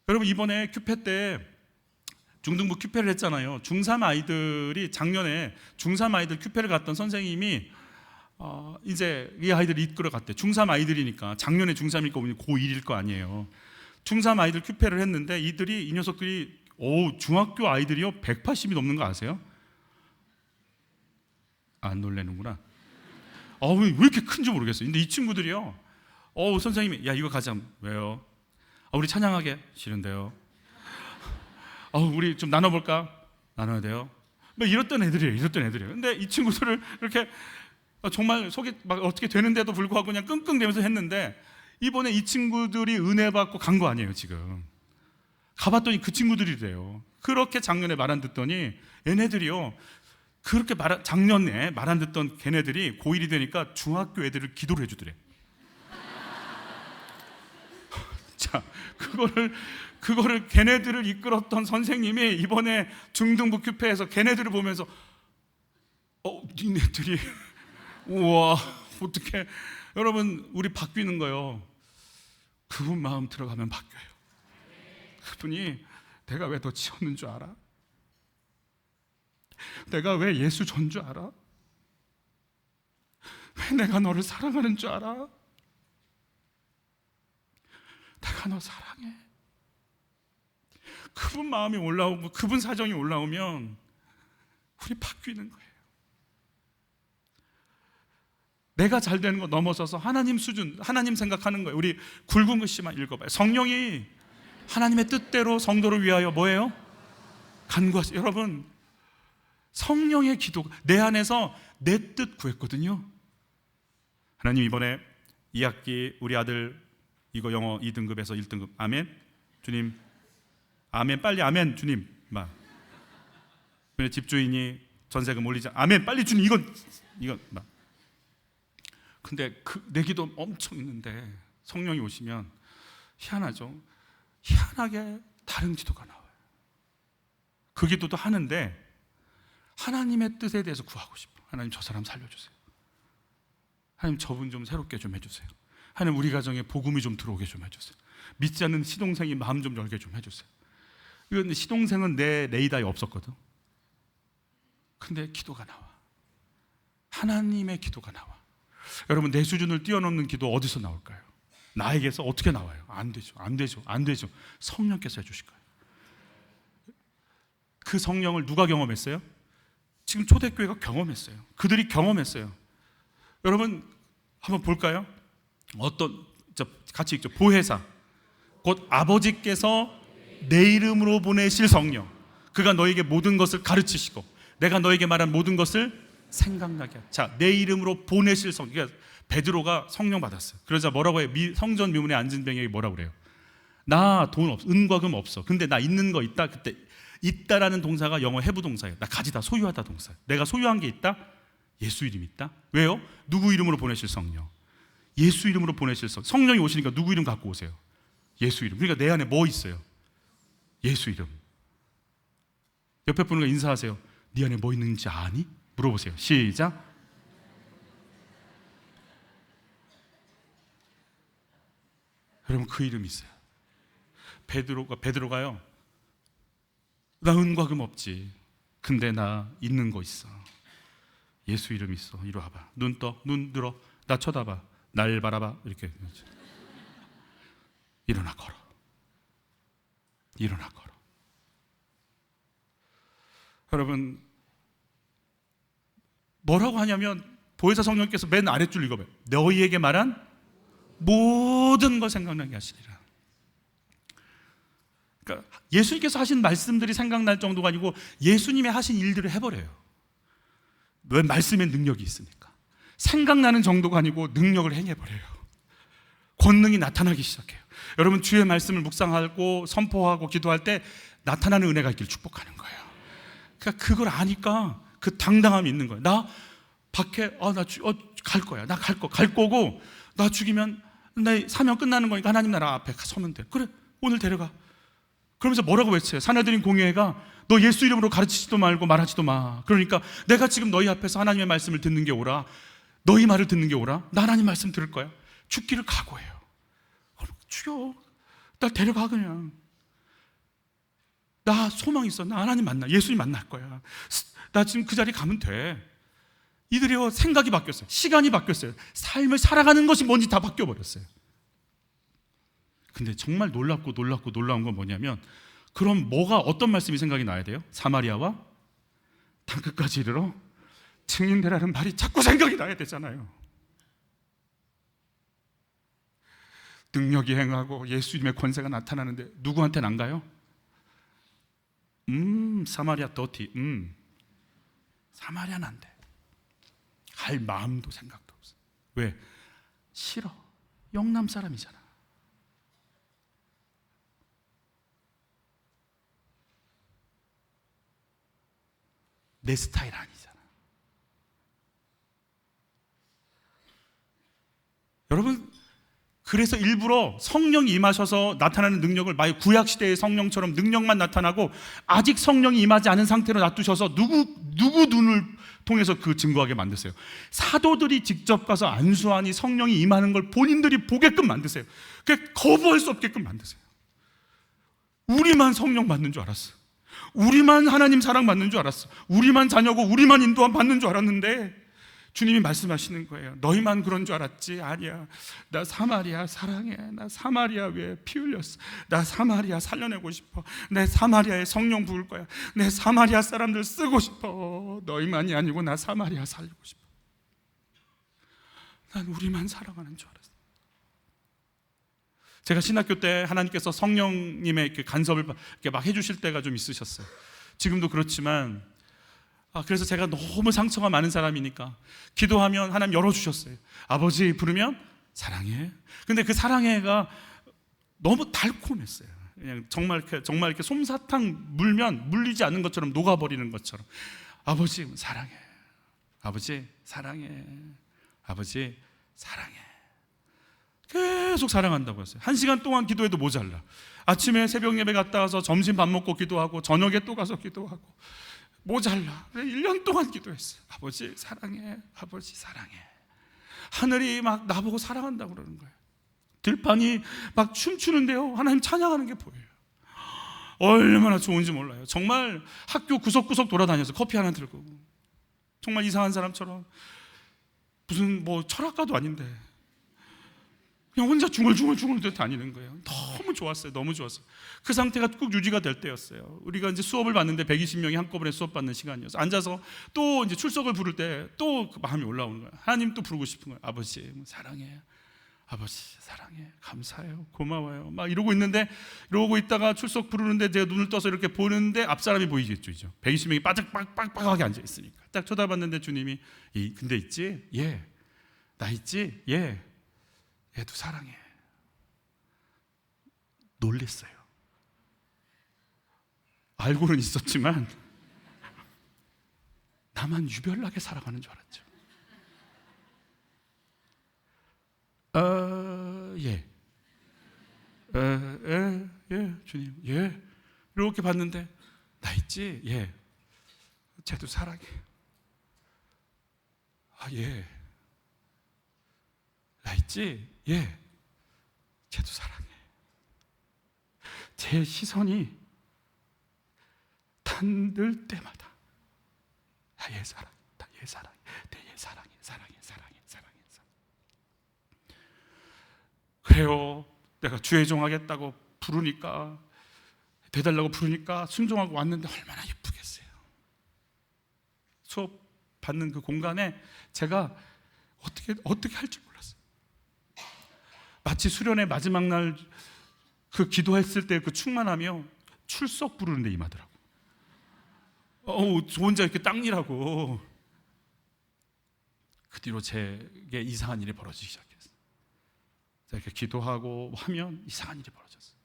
여러분, 이번에 큐페 때 중등부 큐페를 했잖아요. 중3 아이들이, 작년에 중3 아이들 큐페를 갔던 선생님이 이제 이 아이들을 이끌어 갔대. 중3 아이들이니까, 작년에 중3이니까 오늘 고1일 거 아니에요. 중3 아이들 큐페를 했는데 이 녀석들이 중학교 아이들이요 180이 넘는 거 아세요? 안 놀래는구나. 왜 이렇게 큰지 모르겠어요. 근데 이 친구들이요, 선생님이 야 이거 가자. 왜요? 우리 찬양하게. 싫은데요. 우리 좀 나눠볼까? 나눠야 돼요. 뭐 이랬던 애들이에요. 근데 이 친구들을 이렇게 정말 속이 막 어떻게 되는데도 불구하고 그냥 끙끙대면서 했는데, 이번에 이 친구들이 은혜 받고 간 거 아니에요. 지금 가봤더니 그 친구들이래요. 그렇게 작년에 말 안 듣더니 얘네들이요, 그렇게 작년에 말 안 듣던 걔네들이 고1이 되니까 중학교 애들을 기도를 해주더래. 자, 그거를 걔네들을 이끌었던 선생님이 이번에 중등부 큐페에서 걔네들을 보면서 니네들이 우와 어떻게. 여러분, 우리 바뀌는 거요, 그분 마음 들어가면 바뀌어요. 그분이 내가 왜 너 지었는 줄 알아? 내가 왜 예수 전 줄 알아? 왜 내가 너를 사랑하는 줄 알아? 내가 너 사랑해. 그분 마음이 올라오고 그분 사정이 올라오면 우리 바뀌는 거예요. 내가 잘 되는 거 넘어서서 하나님 수준, 하나님 생각하는 거예요. 우리 굵은 글씨만 읽어봐요. 성령이 하나님의 뜻대로 성도를 위하여 뭐예요? 간구하세요. 여러분, 성령의 기도, 내 안에서 내 뜻 구했거든요. 하나님, 이번에 2학기 우리 아들 이거 영어 2등급에서 1등급. 아멘. 주님, 아멘. 빨리 아멘. 주님, 막 집주인이 전세금 올리자. 아멘. 빨리 주님, 이건 막. 근데 내 기도 엄청 있는데 성령이 오시면 희한하죠. 희한하게 다른 기도가 나와요. 그 기도도 하는데 하나님의 뜻에 대해서 구하고 싶어. 하나님, 저 사람 살려주세요. 하나님, 저분 좀 새롭게 좀 해주세요. 하나님, 우리 가정에 복음이 좀 들어오게 좀 해주세요. 믿지 않는 시동생이 마음 좀 열게 좀 해주세요. 이건 시동생은 내 레이더에 없었거든. 근데 기도가 나와. 하나님의 기도가 나와. 여러분, 내 수준을 뛰어넘는 기도 어디서 나올까요? 나에게서 어떻게 나와요? 안 되죠. 성령께서 해주실 거예요. 그 성령을 누가 경험했어요? 지금 초대교회가 경험했어요. 그들이 경험했어요. 여러분, 한번 볼까요? 같이 읽죠. 보혜사, 곧 아버지께서 내 이름으로 보내실 성령, 그가 너에게 모든 것을 가르치시고 내가 너에게 말한 모든 것을 생각나게. 자, 내 이름으로 보내실 성령. 그러니까 베드로가 성령 받았어요. 그러자 뭐라고 해요? 성전 미문에 앉은 뱅에게 뭐라고 그래요? 나 돈 없어, 은과 금 없어. 근데 나 있는 거 있다. 그때 있다라는 동사가 영어 해부 동사예요. 나 가지다, 소유하다 동사. 내가 소유한 게 있다. 예수 이름 있다. 왜요? 누구 이름으로 보내실 성령? 예수 이름으로 보내실 성령. 성령이 오시니까 누구 이름 갖고 오세요? 예수 이름. 그러니까 내 안에 뭐 있어요? 예수 이름. 옆에 분과 인사하세요. 네 안에 뭐 있는지 아니? 물어보세요. 시작. 여러분, 그 이름이 있어요. 베드로가요, 나 은과 금 없지. 근데 나 있는 거 있어. 예수 이름 있어. 이리 와봐. 눈 들어. 나 쳐다봐. 날 바라봐. 이렇게. 일어나 걸어. 여러분, 뭐라고 하냐면 보혜사 성령께서 맨 아랫줄 읽어봐요. 너희에게 말한 모든 걸 생각나게 하시리라. 그러니까 예수님께서 하신 말씀들이 생각날 정도가 아니고 예수님이 하신 일들을 해버려요. 왜? 말씀에 능력이 있으니까. 생각나는 정도가 아니고 능력을 행해버려요. 권능이 나타나기 시작해요. 여러분, 주의 말씀을 묵상하고 선포하고 기도할 때 나타나는 은혜가 있기를 축복하는 거예요. 그러니까 그걸 아니까 그 당당함이 있는 거예요. 나 밖에 갈 거야. 나 갈 거고, 나 죽이면 내 사명 끝나는 거니까 하나님 나라 앞에 서면 돼. 그래, 오늘 데려가. 그러면서 뭐라고 외쳐요? 사내들인 공회가 너 예수 이름으로 가르치지도 말고 말하지도 마. 그러니까 내가 지금 너희 앞에서 하나님의 말씀을 듣는 게 오라. 너희 말을 듣는 게 오라. 나 하나님 말씀 들을 거야. 죽기를 각오해요. 죽여. 나 데려가 그냥. 나 소망 있어. 나 하나님 만나. 예수님 만날 거야. 나 지금 그 자리에 가면 돼. 이들이요, 생각이 바뀌었어요. 시간이 바뀌었어요. 삶을 살아가는 것이 뭔지 다 바뀌어버렸어요. 근데 정말 놀랍고 놀라운 건 뭐냐면, 그럼 어떤 말씀이 생각이 나야 돼요? 사마리아와 땅끝까지 이르러 증인되라는 말이 자꾸 생각이 나야 되잖아요. 능력이 행하고 예수님의 권세가 나타나는데 누구한테는 안 가요? 사마리아 더티. 사마리아는 안 돼. 갈 마음도 생각도 없어. 왜? 싫어. 영남 사람이잖아. 내 스타일 아니잖아. 여러분, 그래서 일부러 성령이 임하셔서 나타나는 능력을 마치 구약시대의 성령처럼 능력만 나타나고 아직 성령이 임하지 않은 상태로 놔두셔서 누구 눈을 통해서 그 증거하게 만드세요. 사도들이 직접 가서 안수하니 성령이 임하는 걸 본인들이 보게끔 만드세요. 그게 거부할 수 없게끔 만드세요. 우리만 성령 받는 줄 알았어. 우리만 하나님 사랑 받는 줄 알았어. 우리만 자녀고 우리만 인도함 받는 줄 알았는데 주님이 말씀하시는 거예요. 너희만 그런 줄 알았지? 아니야. 나 사마리아 사랑해. 나 사마리아 왜 피 흘렸어. 나 사마리아 살려내고 싶어. 내 사마리아에 성령 부을 거야. 내 사마리아 사람들 쓰고 싶어. 너희만이 아니고 나 사마리아 살리고 싶어. 난 우리만 사랑하는 줄 알았어. 제가 신학교 때 하나님께서 성령님의 간섭을 이렇게 막 해주실 때가 좀 있으셨어요. 지금도 그렇지만, 그래서 제가 너무 상처가 많은 사람이니까 기도하면 하나님 열어주셨어요. 아버지 부르면 사랑해. 근데 그 사랑해가 너무 달콤했어요. 그냥 정말 이렇게 솜사탕 물면 물리지 않는 것처럼 녹아버리는 것처럼. 아버지 사랑해. 아버지 사랑해. 아버지 사랑해. 계속 사랑한다고 했어요. 1시간 동안 기도해도 모자라. 아침에 새벽 예배 갔다 와서 점심 밥 먹고 기도하고 저녁에 또 가서 기도하고 모자라. 1년 동안 기도했어요. 아버지 사랑해. 아버지 사랑해. 하늘이 막 나보고 사랑한다고 그러는 거예요. 들판이 막 춤추는데요, 하나님 찬양하는 게 보여요. 얼마나 좋은지 몰라요. 정말 학교 구석구석 돌아다녀서 커피 하나 들고 정말 이상한 사람처럼 무슨 철학가도 아닌데 그냥 혼자 중얼중얼 다니는 거예요. 너무 좋았어요. 너무 좋았어요. 그 상태가 꼭 유지가 될 때였어요. 우리가 이제 수업을 받는데 120명이 한꺼번에 수업 받는 시간이었어요. 앉아서 또 이제 출석을 부를 때 또 그 마음이 올라오는 거예요. 하나님 또 부르고 싶은 거예요. 아버지 사랑해. 아버지 사랑해. 감사해요. 고마워요. 막 이러고 있다가 출석 부르는데 제가 눈을 떠서 이렇게 보는데 앞 사람이 보이겠죠. 120명이 빠삭빡빡하게 앉아 있으니까 딱 쳐다봤는데 주님이 근데 있지? 예. 나 있지? 예. 얘도 사랑해. 놀랬어요. 알고는 있었지만 나만 유별나게 살아가는 줄 알았죠. 예. 예, 주님. 예. 이렇게 봤는데 나 있지? 예. 쟤도 사랑해. 예. 나 있지? 예. 쟤도 사랑해. 제 시선이 닿을 때마다 얘 사랑해. 얘 사랑해. 얘 사랑해. 사랑해. 그래요. 내가 주의 종 하겠다고 부르니까, 대달라고 부르니까 순종하고 왔는데 얼마나 예쁘겠어요. 수업 받는 그 공간에 제가 어떻게 할 줄 몰랐어요. 마치 수련의 마지막 날 그 기도했을 때 그 충만하며 출석 부르는 데 임하더라고. 저 혼자 이렇게 땅일하고. 그 뒤로 제게 이상한 일이 벌어지기 시작했어요. 제가 이렇게 기도하고 하면 이상한 일이 벌어졌어요.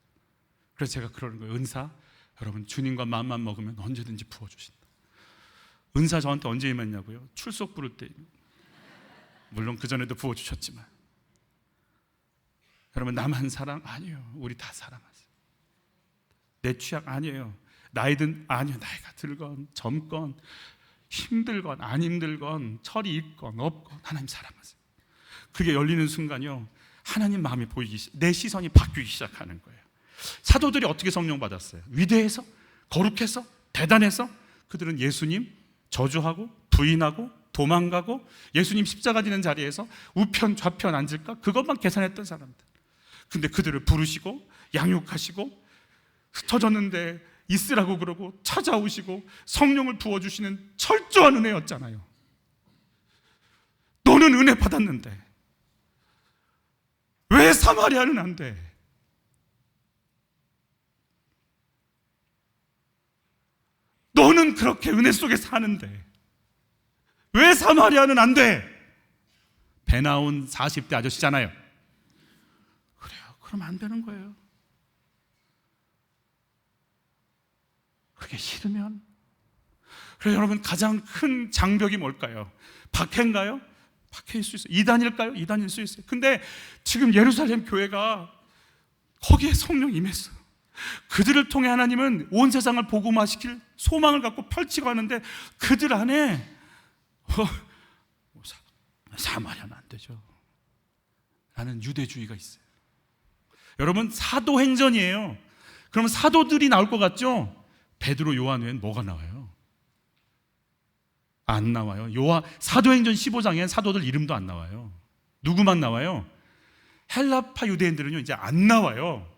그래서 제가 그러는 거예요. 은사, 여러분 주님과 마음만 먹으면 언제든지 부어주신다. 은사 저한테 언제 임했냐고요? 출석 부를 때. 물론 그 전에도 부어주셨지만. 여러분 나만 사랑? 아니에요. 우리 다 사랑하세요. 내 취향 아니에요. 나이든 아니에요. 나이가 들건 젊건 힘들건 안 힘들건 철이 있건 없건 하나님 사랑하세요. 그게 열리는 순간요, 하나님 마음이 내 시선이 바뀌기 시작하는 거예요. 사도들이 어떻게 성령 받았어요? 위대해서? 거룩해서? 대단해서? 그들은 예수님 저주하고 부인하고 도망가고 예수님 십자가 지는 자리에서 우편 좌편 앉을까? 그것만 계산했던 사람들. 근데 그들을 부르시고 양육하시고 흩어졌는데 있으라고 그러고 찾아오시고 성령을 부어주시는 철저한 은혜였잖아요. 너는 은혜 받았는데 왜 사마리아는 안 돼? 너는 그렇게 은혜 속에 사는데 왜 사마리아는 안 돼? 배 나온 40대 아저씨잖아요. 그래요. 그럼 안 되는 거예요. 그게 싫으면. 그래서 여러분 가장 큰 장벽이 뭘까요? 박해인가요? 박해일 수 있어요. 이단일까요? 이단일 수 있어요. 근데 지금 예루살렘 교회가 거기에 성령이 임했어요. 그들을 통해 하나님은 온 세상을 복음화시킬 소망을 갖고 펼치고 하는데 그들 안에 사마리아는 안 되죠. 나는 유대주의가 있어요. 여러분 사도행전이에요. 그러면 사도들이 나올 것 같죠? 베드로, 요한 외엔 뭐가 나와요? 안 나와요. 사도행전 15장엔 사도들 이름도 안 나와요. 누구만 나와요? 헬라파 유대인들은요 이제 안 나와요.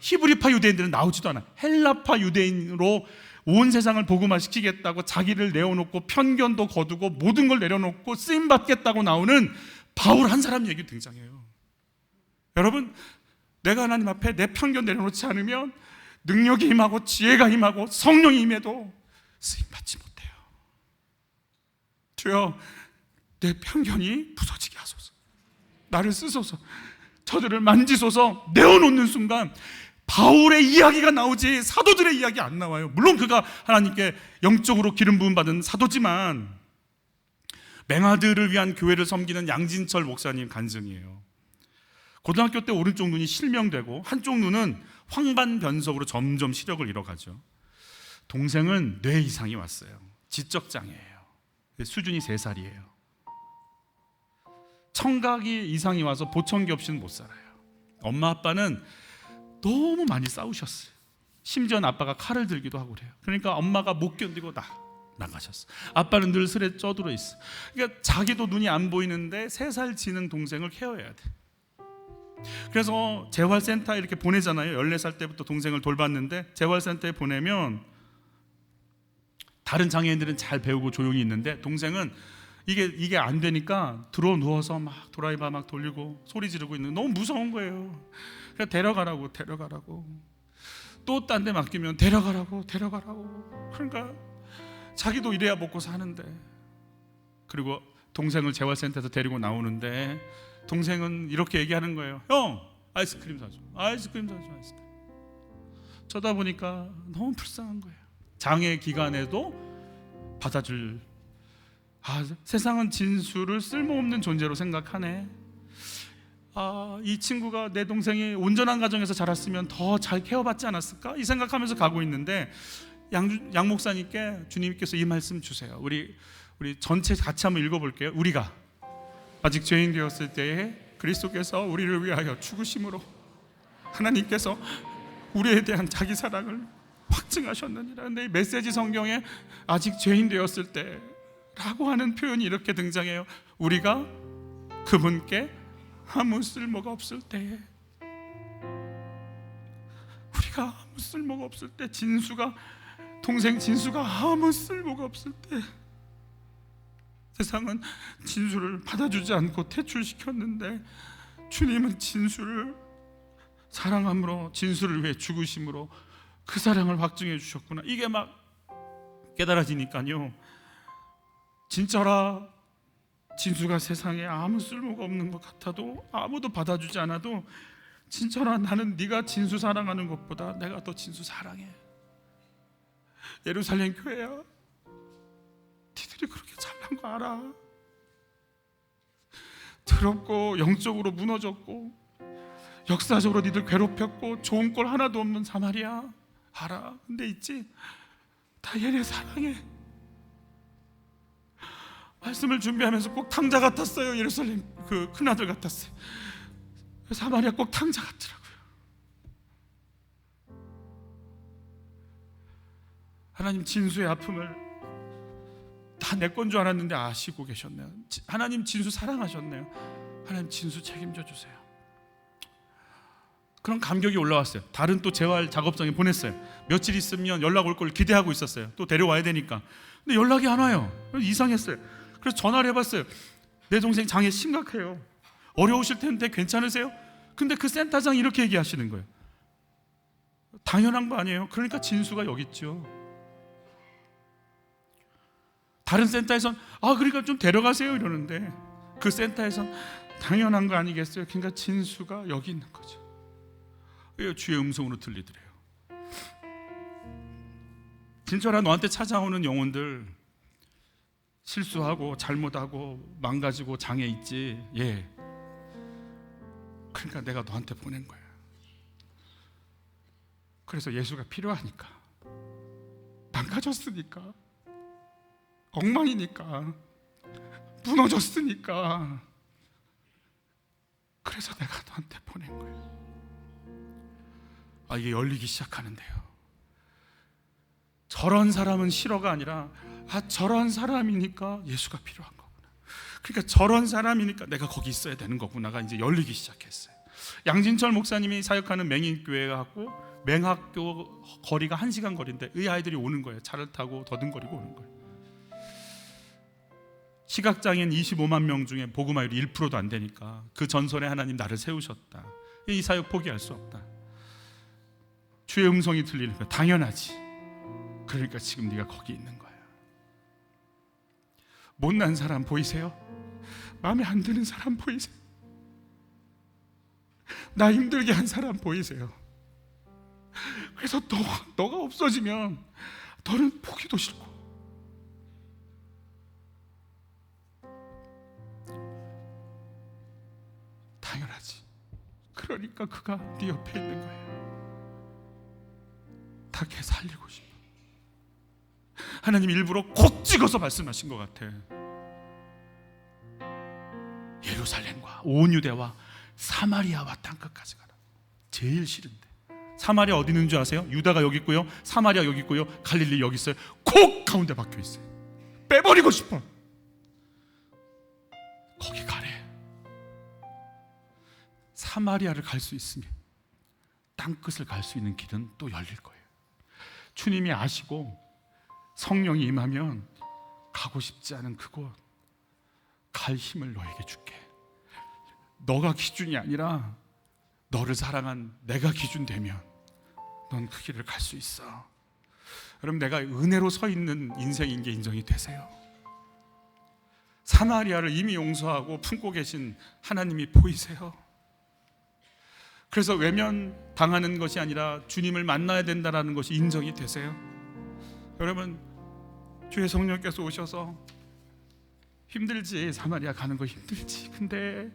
히브리파 유대인들은 나오지도 않아. 헬라파 유대인으로 온 세상을 복음화시키겠다고 자기를 내어놓고 편견도 거두고 모든 걸 내려놓고 쓰임 받겠다고 나오는 바울 한 사람 얘기 등장해요. 여러분, 내가 하나님 앞에 내 편견 내려놓지 않으면 능력이 임하고 지혜가 임하고 성령이 임해도 쓰임 받지 못해요. 주여, 내 편견이 부서지게 하소서. 나를 쓰소서. 저들을 만지소서. 내어놓는 순간 바울의 이야기가 나오지 사도들의 이야기 안 나와요. 물론 그가 하나님께 영적으로 기름 부음 받은 사도지만 맹아들을 위한 교회를 섬기는 양진철 목사님 간증이에요. 고등학교 때 오른쪽 눈이 실명되고 한쪽 눈은 황반변석으로 점점 시력을 잃어가죠. 동생은 뇌 이상이 왔어요. 지적장애예요. 수준이 3살이에요. 청각이 이상이 와서 보청기 없이는 못 살아요. 엄마 아빠는 너무 많이 싸우셨어요. 심지어는 아빠가 칼을 들기도 하고 그래요. 그러니까 엄마가 못 견디고 나가셨어. 아빠는 늘 술에 쪄들어 있어. 그러니까 자기도 눈이 안 보이는데 3살 지는 동생을 케어해야 돼. 그래서 재활센터에 이렇게 보내잖아요. 14살 때부터 동생을 돌봤는데 재활센터에 보내면 다른 장애인들은 잘 배우고 조용히 있는데 동생은 이게 안 되니까 들어 누워서 막 드라이버 막 돌리고 소리 지르고 있는, 너무 무서운 거예요. 그래서 데려가라고 또 딴 데 맡기면 데려가라고. 그러니까 자기도 이래야 먹고 사는데. 그리고 동생을 재활센터에서 데리고 나오는데 동생은 이렇게 얘기하는 거예요. 형, 아이스크림 사줘. 쳐다보니까 너무 불쌍한 거예요. 장애 기간에도 받아줄. 세상은 진수를 쓸모없는 존재로 생각하네. 이 친구가, 내 동생이 온전한 가정에서 자랐으면 더 잘 케어받지 않았을까? 이 생각하면서 가고 있는데 양 목사님께 주님께서 이 말씀 주세요. 우리 전체 같이 한번 읽어볼게요. 우리가 아직 죄인 되었을 때에 그리스도께서 우리를 위하여 죽으심으로 하나님께서 우리에 대한 자기 사랑을 확증하셨느니라. 근데 이 메시지 성경에 아직 죄인 되었을 때 라고 하는 표현이 이렇게 등장해요. 우리가 그분께 아무 쓸모가 없을 때에, 우리가 아무 쓸모가 없을 때 진수가 동생 진수가 아무 쓸모가 없을 때 세상은 진수를 받아주지 않고 퇴출시켰는데 주님은 진수를 사랑함으로 진수를 위해 죽으심으로 그 사랑을 확증해 주셨구나. 이게 막 깨달아지니까요, 진짜라 진수가 세상에 아무 쓸모가 없는 것 같아도, 아무도 받아주지 않아도, 진짜라 나는 네가 진수 사랑하는 것보다 내가 더 진수 사랑해. 예루살렘 교회야, 니들이 그렇게 잘난 거 알아. 더럽고 영적으로 무너졌고 역사적으로 니들 괴롭혔고 좋은 꼴 하나도 없는 사마리아 알아. 근데 있지, 다 얘네 사랑해. 말씀을 준비하면서 꼭 탕자 같았어요. 예루살렘 그 큰아들 같았어요. 사마리아 꼭 탕자 같더라고요. 하나님 진수의 아픔을 다 내 건 줄 알았는데 아시고 계셨네요. 하나님 진수 사랑하셨네요. 하나님 진수 책임져 주세요. 그런 감격이 올라왔어요. 다른 또 재활 작업장에 보냈어요. 며칠 있으면 연락 올 걸 기대하고 있었어요. 또 데려와야 되니까. 근데 연락이 안 와요. 이상했어요. 그래서 전화를 해봤어요. 내 동생 장애 심각해요. 어려우실 텐데 괜찮으세요? 근데 그 센터장이 이렇게 얘기하시는 거예요. 당연한 거 아니에요? 그러니까 진수가 여기 있죠. 다른 센터에선 그러니까 좀 데려가세요 이러는데, 그 센터에선 당연한 거 아니겠어요? 그러니까 진수가 여기 있는 거죠. 주의 음성으로 들리더래요. 진짜라 너한테 찾아오는 영혼들 실수하고 잘못하고 망가지고 장애 있지. 예. 그러니까 내가 너한테 보낸 거야. 그래서 예수가 필요하니까, 망가졌으니까, 엉망이니까, 무너졌으니까, 그래서 내가 너한테 보낸 거예요. 이게 열리기 시작하는데요. 저런 사람은 싫어가 아니라 저런 사람이니까 예수가 필요한 거구나. 그러니까 저런 사람이니까 내가 거기 있어야 되는 거구나가 이제 열리기 시작했어요. 양진철 목사님이 사역하는 맹인교회하고 맹학교 거리가 1시간 거리인데 이 아이들이 오는 거예요. 차를 타고 더듬거리고 오는 거예요. 시각장애인 25만 명 중에 복음화율이 1%도 안 되니까 그 전설에 하나님 나를 세우셨다. 이 사역 포기할 수 없다. 주의 음성이 들리는 거야. 당연하지. 그러니까 지금 네가 거기 있는 거야. 못난 사람 보이세요? 마음에 안 드는 사람 보이세요? 나 힘들게 한 사람 보이세요? 그래서 너가 없어지면 너는 보기도 싫고, 당연하지. 그러니까 그가 네 옆에 있는 거예요. 다 걔 살리고 싶어. 하나님 일부러 콕 찍어서 말씀하신 것 같아. 예루살렘과 온 유대와 사마리아와 땅끝까지 가라. 제일 싫은데. 사마리아 어디 있는 줄 아세요? 유다가 여기 있고요, 사마리아 여기 있고요, 갈릴리 여기 있어요. 콕 가운데 박혀 있어요. 빼버리고 싶어. 거기 가래. 사마리아를 갈 수 있으면 땅끝을 갈 수 있는 길은 또 열릴 거예요. 주님이 아시고 성령이 임하면 가고 싶지 않은 그곳 갈 힘을 너에게 줄게. 너가 기준이 아니라 너를 사랑한 내가 기준 되면 넌 그 길을 갈 수 있어. 여러분, 내가 은혜로 서 있는 인생인 게 인정이 되세요? 사마리아를 이미 용서하고 품고 계신 하나님이 보이세요? 그래서 외면 당하는 것이 아니라 주님을 만나야 된다는 것이 인정이 되세요? 여러분, 주의 성령께서 오셔서 힘들지, 사마리아 가는 거 힘들지, 근데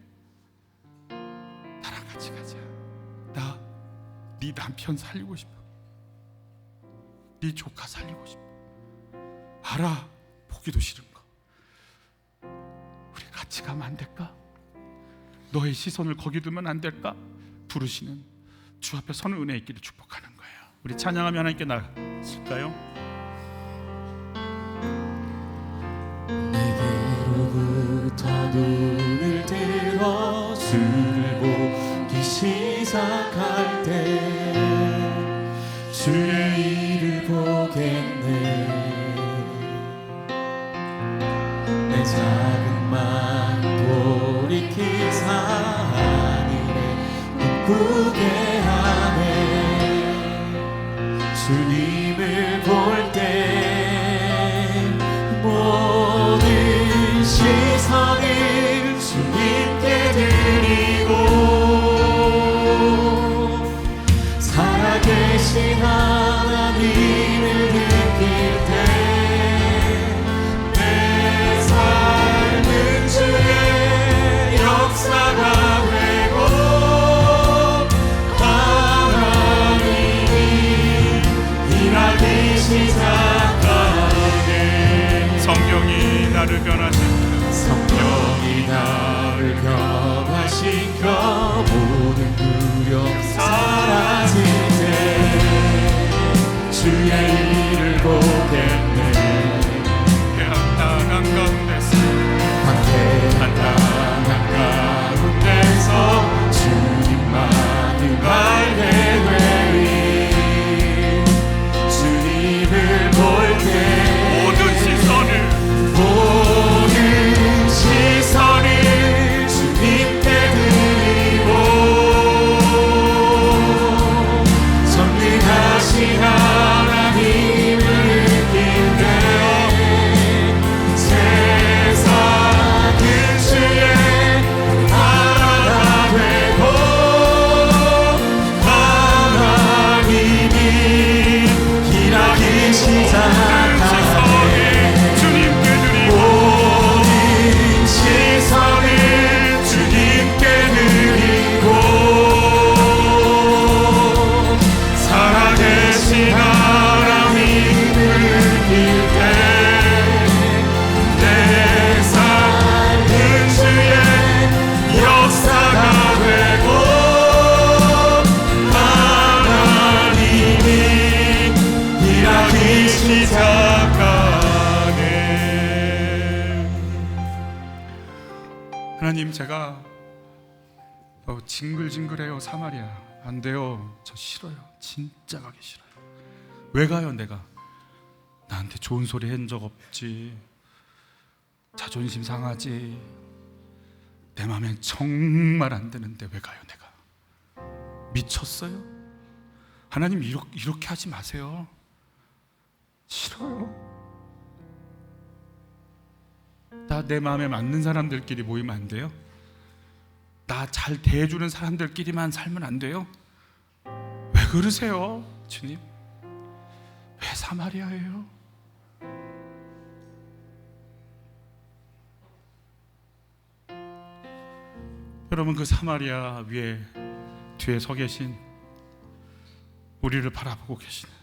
나랑 같이 가자. 나 네 남편 살리고 싶어. 네 조카 살리고 싶어. 알아, 보기도 싫은 거. 우리 같이 가면 안 될까? 너의 시선을 거기 두면 안 될까? 부르시는 주 앞에 서는 은혜 있기를 축복하는 거예요. 우리 찬양하며 하나님께 나아갈까요? 내게로부터 눈을 들어 주를 보기 시작할 때 주의 일을 보겠네. 내 작은 마음 돌이키사 하늘에 꿈꾸게 하네. 주님을 볼 때 모든 시선을 주님께 드리고 살아계신 하나님을 느낄 때 내 삶은 주의 역사가 되고 하나님이 일하기 시작하네. 성령이 나를 변화시켜 성령이 나를 변화시켜 모든 두려움 사라질 때 주의 일을 보겠네. 한탄한 가운데서 한탄한 가운데서 주님만을 알게 되리. 주님을 볼 때 모든 시선을 주님께 드리고 전능하신 하나님을 느낄 때 세상은 주의 나라가 되고 하나님이 일하기 시작하네. 주님께 드리고 모든 시선을 주님께 드리고 살아계신 하나님을 느낄 때 내 삶은 주의 역사가 되고 하나님이 일하기 시작하네. 하나님, 제가 징글징글해요. 사마리아 안 돼요. 저 싫어요. 진짜 가기 싫어요. 왜 가요? 내가 나한테 좋은 소리 한 적 없지. 자존심 상하지. 내 맘엔 정말 안 되는데 왜 가요? 내가 미쳤어요? 하나님, 이렇게 하지 마세요. 싫어요. 나 내 마음에 맞는 사람들끼리 모이면 안 돼요? 나 잘 대해주는 사람들끼리만 살면 안 돼요? 왜 그러세요, 주님? 왜 사마리아예요? 여러분, 그 사마리아 위에 뒤에 서 계신 우리를 바라보고 계시는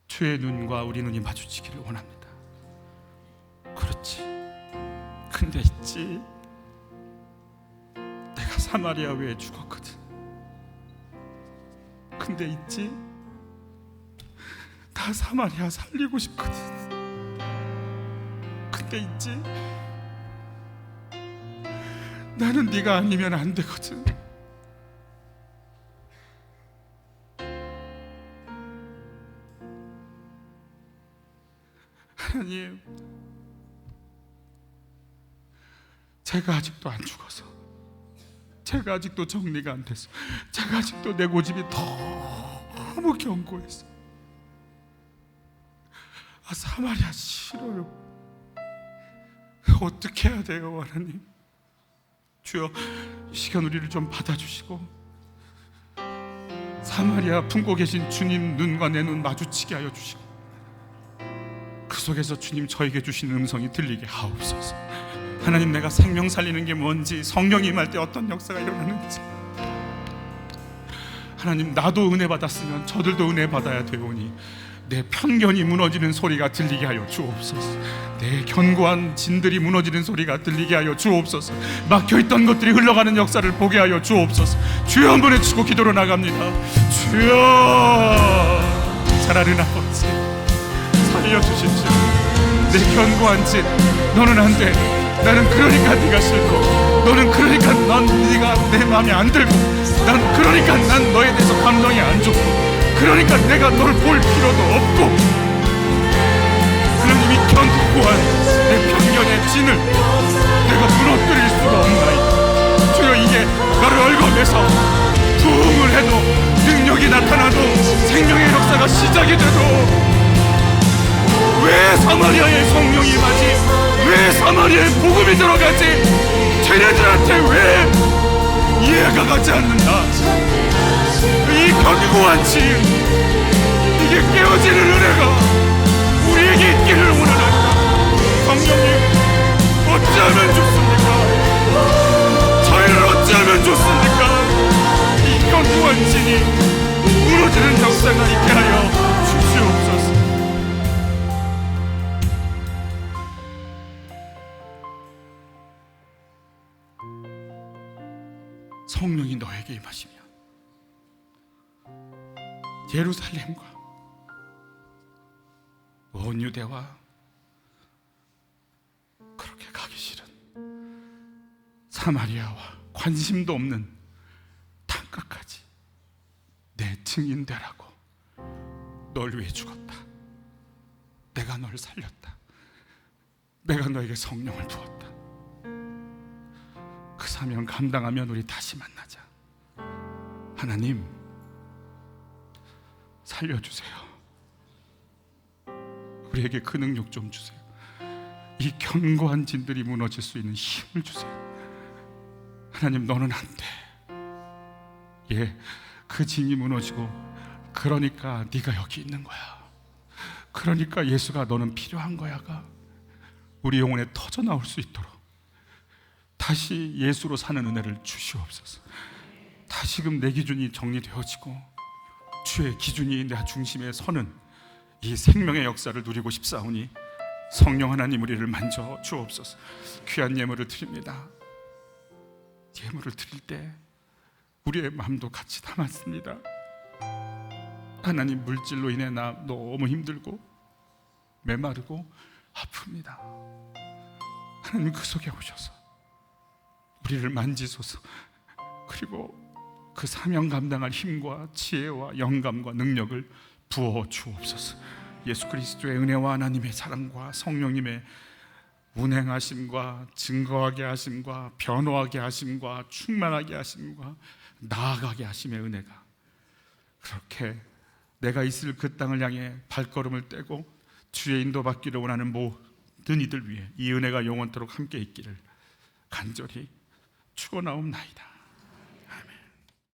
주의 눈과 우리 눈이 마주치기를 원합니다. 그렇지. 근데 있지, 내가 사마리아 위에 죽었거든. 근데 있지, 나 사마리아 살리고 싶거든. 근데 있지, 나는 네가 아니면 안 되거든. 하나님, 제가 아직도 안 죽어서, 제가 아직도 정리가 안 돼서, 제가 아직도 내 고집이 너무 견고해서 사마리아 싫어요. 어떻게 해야 돼요, 하나님? 주여, 이 시간 우리를 좀 받아주시고 사마리아 품고 계신 주님 눈과 내 눈 마주치게 하여 주시고 그 속에서 주님 저에게 주신 음성이 들리게 하옵소서. 하나님, 내가 생명 살리는 게 뭔지, 성령이 임할 때 어떤 역사가 일어나는지, 하나님, 나도 은혜 받았으면 저들도 은혜 받아야 되오니 내 편견이 무너지는 소리가 들리게 하여 주옵소서. 내 견고한 진들이 무너지는 소리가 들리게 하여 주옵소서. 막혀있던 것들이 흘러가는 역사를 보게 하여 주옵소서. 주여, 한 번에 치고 기도로 나갑니다. 주여, 잘하는 아버지, 살려주십시오. 내 견고한 진, 너는 안 돼. 나는 그러니까 네가 싫고, 너는 그러니까 네가 내 마음에 안 들고, 난 그러니까 난 너에 대해서 감동이 안 좋고, 그러니까 내가 널 볼 필요도 없고. 하나님이 견고한 내 편견의 진을 내가 무너뜨릴 수가 없나이다. 주여, 이게 나를 얽어내서 부흥을 해도, 능력이 나타나도, 생명의 역사가 시작이 돼도, 왜 사마리아에 성령이 임하지? 왜 사마리아에 복음이 들어가지? 쟤네들한테 왜 이해가 가지 않는다? 이 견고한 진, 이게 깨어지는 은혜가 우리에게 있기를 원하나이다. 성령님, 어찌하면 좋습니까? 저희를 어찌하면 좋습니까? 이 견고한 진이 무너지는 역사가 있게 하여 주시옵소서. 성령이 너에게 임하시면 예루살렘과 온 유대와 그렇게 가기 싫은 사마리아와 관심도 없는 땅끝까지 내 증인 되라고 널 위해 죽었다. 내가 널 살렸다. 내가 너에게 성령을 부었다. 그 사명 감당하면 우리 다시 만나자. 하나님, 살려주세요. 우리에게 그 능력 좀 주세요. 이 견고한 진들이 무너질 수 있는 힘을 주세요. 하나님, 너는 안 돼. 예, 그 진이 무너지고, 그러니까 네가 여기 있는 거야. 그러니까 예수가 너는 필요한 거야가 우리 영혼에 터져 나올 수 있도록 다시 예수로 사는 은혜를 주시옵소서. 다시금 내 기준이 정리되어지고 주의 기준이 내 중심에 서는 이 생명의 역사를 누리고 싶사오니 성령 하나님, 우리를 만져 주옵소서. 귀한 예물을 드립니다. 예물을 드릴 때 우리의 마음도 같이 담았습니다. 하나님, 물질로 인해 나 너무 힘들고 메마르고 아픕니다. 하나님, 그 속에 오셔서 우리를 만지소서. 그리고 그 사명 감당할 힘과 지혜와 영감과 능력을 부어 주옵소서. 예수 그리스도의 은혜와 하나님의 사랑과 성령님의 운행하심과 증거하게 하심과 변호하게 하심과 충만하게 하심과 나아가게 하심의 은혜가 그렇게 내가 있을 그 땅을 향해 발걸음을 떼고 주의 인도받기를 원하는 모든 이들 위해 이 은혜가 영원토록 함께 있기를 간절히 축원하옵나이다.